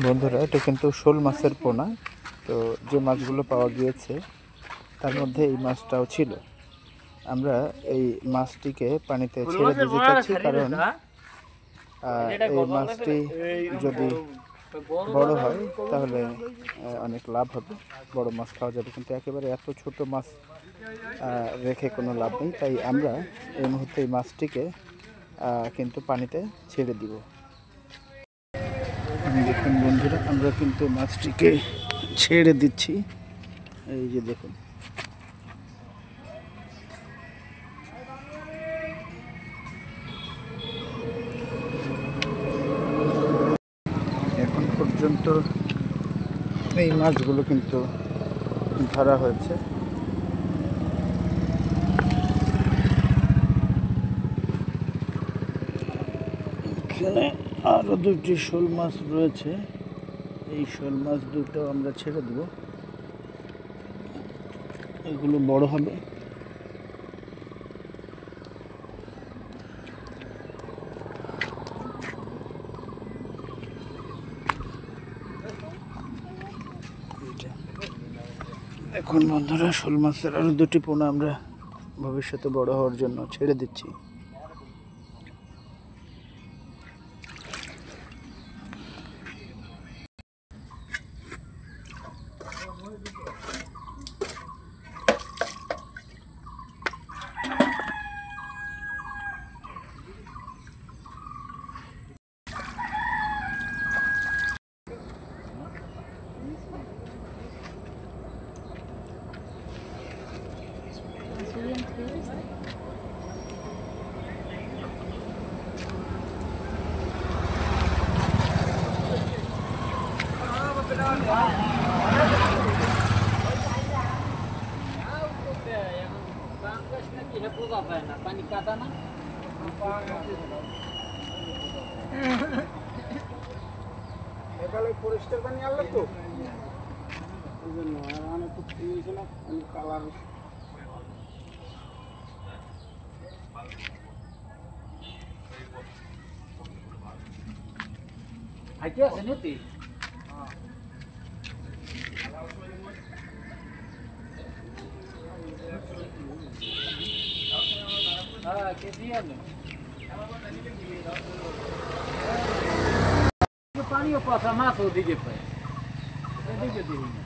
বন্ধুরা, এটা কিন্তু শোল মাছের পোনা। তো যে মাছগুলো পাওয়া গিয়েছে তার মধ্যে এই মাছটাও ছিল। আমরা এই মাছটিকে পানিতে ছেড়ে দিতে চাচ্ছি, কারণ এই মাছটি যদি বড় হয় তাহলে অনেক লাভ হবে, বড় মাছ খাওয়া যাবে। কিন্তু একেবারে এত ছোট মাছ রেখে কোনো লাভ নেই, তাই আমরা এই মুহূর্তে এই মাছটিকে কিন্তু পানিতে ছেড়ে দিব। দেখুন বন্ধুরা, আমরা কিন্তু মাছটিকে ছেড়ে দিচ্ছি। এই যে দেখুন, এখন পর্যন্ত এই মাছগুলো কিন্তু ধরা হয়েছে। এখানে আরো দুটি শোল মাছ রয়েছে। এই শোল মাছ দুটো আমরা ছেড়ে দেব, এগুলো বড় হবে। এখন বন্ধুরা, শোল মাছের আরো দুটি পোনা আমরা ভবিষ্যতে বড় হওয়ার জন্য ছেড়ে দিচ্ছি। পরিষ্কার পানি আনলো তো এই জন্য আর অনেক ছিল কালার। আইতে আছে নতি হ্যাঁ কেজি আনো পানিও পাশা মাছ ওদিকে পায়, এদিকে দিই না।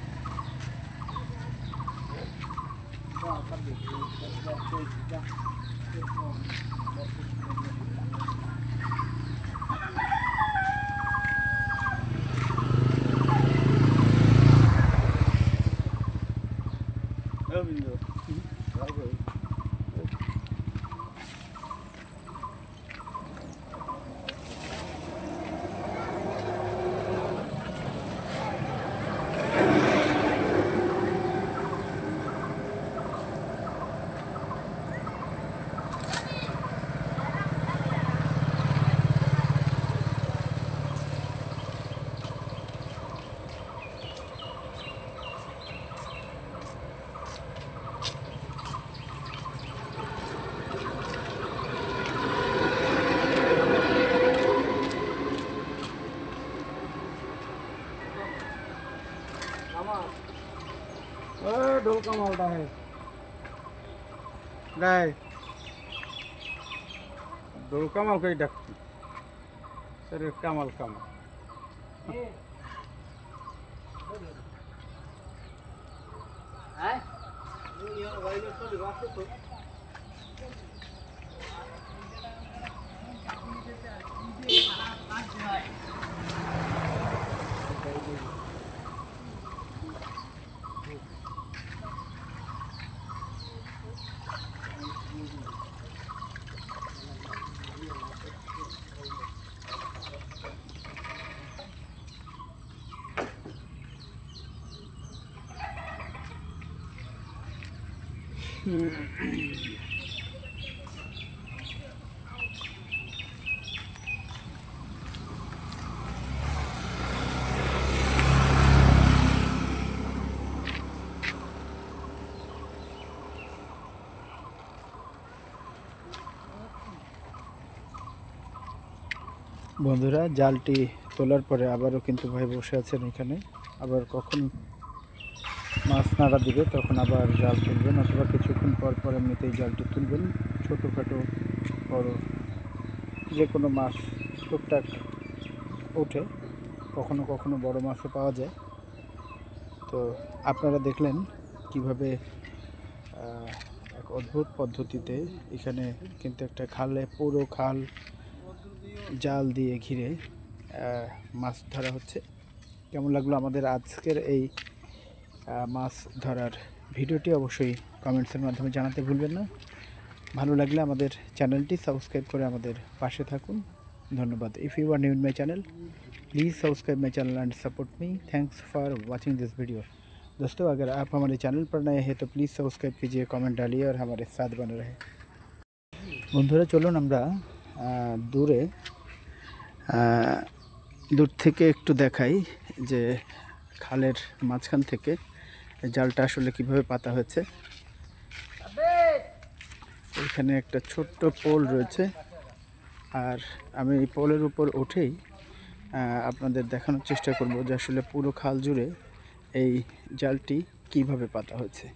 ढोल कमालता है नहीं ढोल कमाल कई डकती सर कमाल कमाल বন্ধুরা জালটি তোলার পরে আবারও কিন্তু ভাই বসে আছেন এখানে, আবার কখন মাছ নাড়া দিবে তখন আবার জাল তুলবেন, অথবা কিছুক্ষণ পর পর এমনিতেই জালটি তুলবেন। ছোটোখাটো বড় যে কোনো মাছ টুকটাক ওঠে, কখনো কখনো বড় মাছও পাওয়া যায়। তো আপনারা দেখলেন কিভাবে এক অদ্ভুত পদ্ধতিতে এখানে কিন্তু একটা খালে, পুরো খাল জাল দিয়ে ঘিরে মাছ ধরা হচ্ছে। কেমন লাগলো আমাদের আজকের এই মাছ ধরার ভিডিওটি অবশ্যই কমেন্টসের মাধ্যমে জানাতে ভুলবেন না। ভালো লাগলে আমাদের চ্যানেলটি সাবস্ক্রাইব করে আমাদের পাশে থাকুন। ধন্যবাদ। If you are new in my channel please subscribe my channel and support me. Thanks for watching this video. दोस्तों अगर आप हमारे चैनल पर नए हैं तो प्लीज़ सब्सक्राइब कीजिए, कमेंट डालिए और हमारे साथ बने रहे। বন্ধুরা চলুন আমরা দূর থেকে একটু দেখাই যে খালের মাঝখান থেকে জালটা আসলে কিভাবে পাতা হয়েছে। এখানে একটা ছোট্ট পোল রয়েছে, আর আমি এই পোলের উপর উঠেই আপনাদের দেখানোর চেষ্টা করব যে আসলে পুরো খাল জুড়ে এই জালটি কিভাবে পাতা হয়েছে।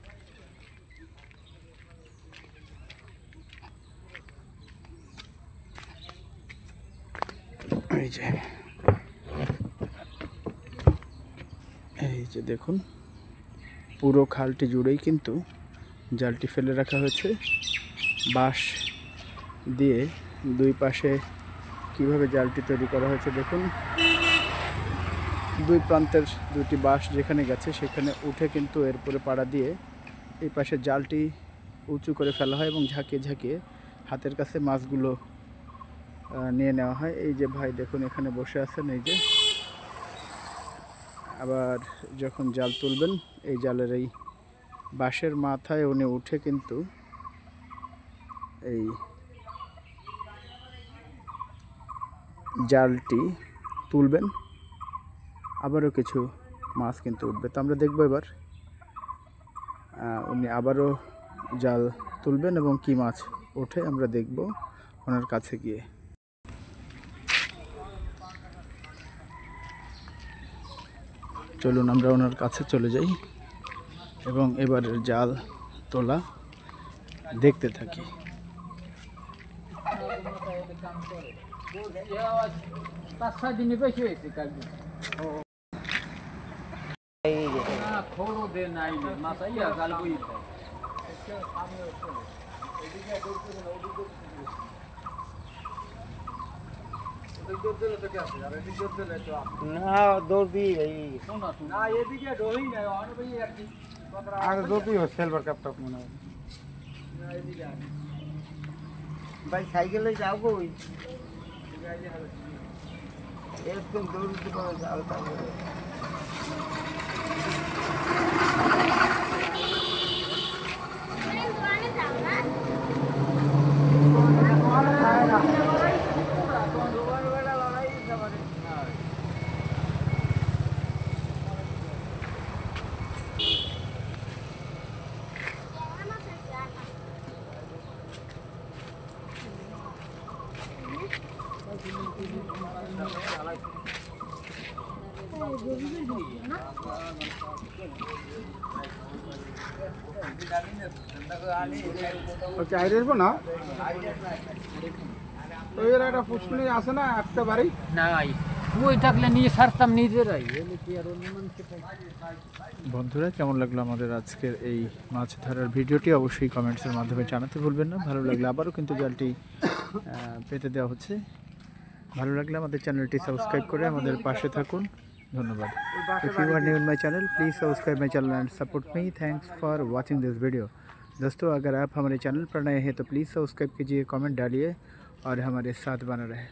এই যে দেখুন, পুরো খালটি জুড়েই কিন্তু জালটি ফেলে রাখা হয়েছে। বাঁশ দিয়ে দুই পাশে কিভাবে জালটি তৈরি করা হয়েছে দেখুন। দুই প্রান্তের দুটি বাঁশ যেখানে গেছে সেখানে উঠে কিন্তু এরপরে পাড়া দিয়ে এই পাশে জালটি উঁচু করে ফেলা হয় এবং ঝাঁকিয়ে ঝাঁকিয়ে হাতের কাছে মাছগুলো নিয়ে নেওয়া হয়। এই যে ভাই দেখুন এখানে বসে আছেন, এই যে আবার যখন জাল তুলবেন এই জালের এই বাঁশের মাথায় উনি উঠে কিন্তু এই জালটি তুলবেন, আবারও কিছু মাছ কিন্তু উঠবে। তো আমরা দেখবো এবার উনি আবারও জাল তুলবেন এবং কি মাছ ওঠে আমরা দেখব ওনার কাছে গিয়ে। চলুন আমরা ওনার কাছে চলে যাই এবং এবারের জাল তোলা দেখতে থাকি। না দৌড় দিয়ে না এদিকে ডোই না আর দৌড় দিয়ে সিলভার কাপটা মনে হয় ভাই সাইকেলে যাও কই একদম দৌড় দিতে পারো যাও তাহলে চাইরেব না তো এর একটা প্রশ্ন আসে না একটা বাড়ি নাই ওই থাকলে নিয়ে সারতাম নিজেরাই। বন্ধুরা কেমন লাগলো আমাদের আজকের এই মাছ ধরার ভিডিওটি অবশ্যই কমেন্টসের মাধ্যমে জানাতে ভুলবেন না। ভালো লাগলে আবারও কিন্তু জালটি পেতে দেওয়া হচ্ছে। ভালো লাগলে আমাদের চ্যানেলটি সাবস্ক্রাইব করে আমাদের পাশে থাকুন। ধন্যবাদ। If you are new in my channel please subscribe my channel and support me. Thanks for watching this video. दोस्तों अगर आप हमारे चैनल पर नए हैं तो प्लीज़ सब्सक्राइब कीजिए, कमेंट डालिए और हमारे साथ बना रहे।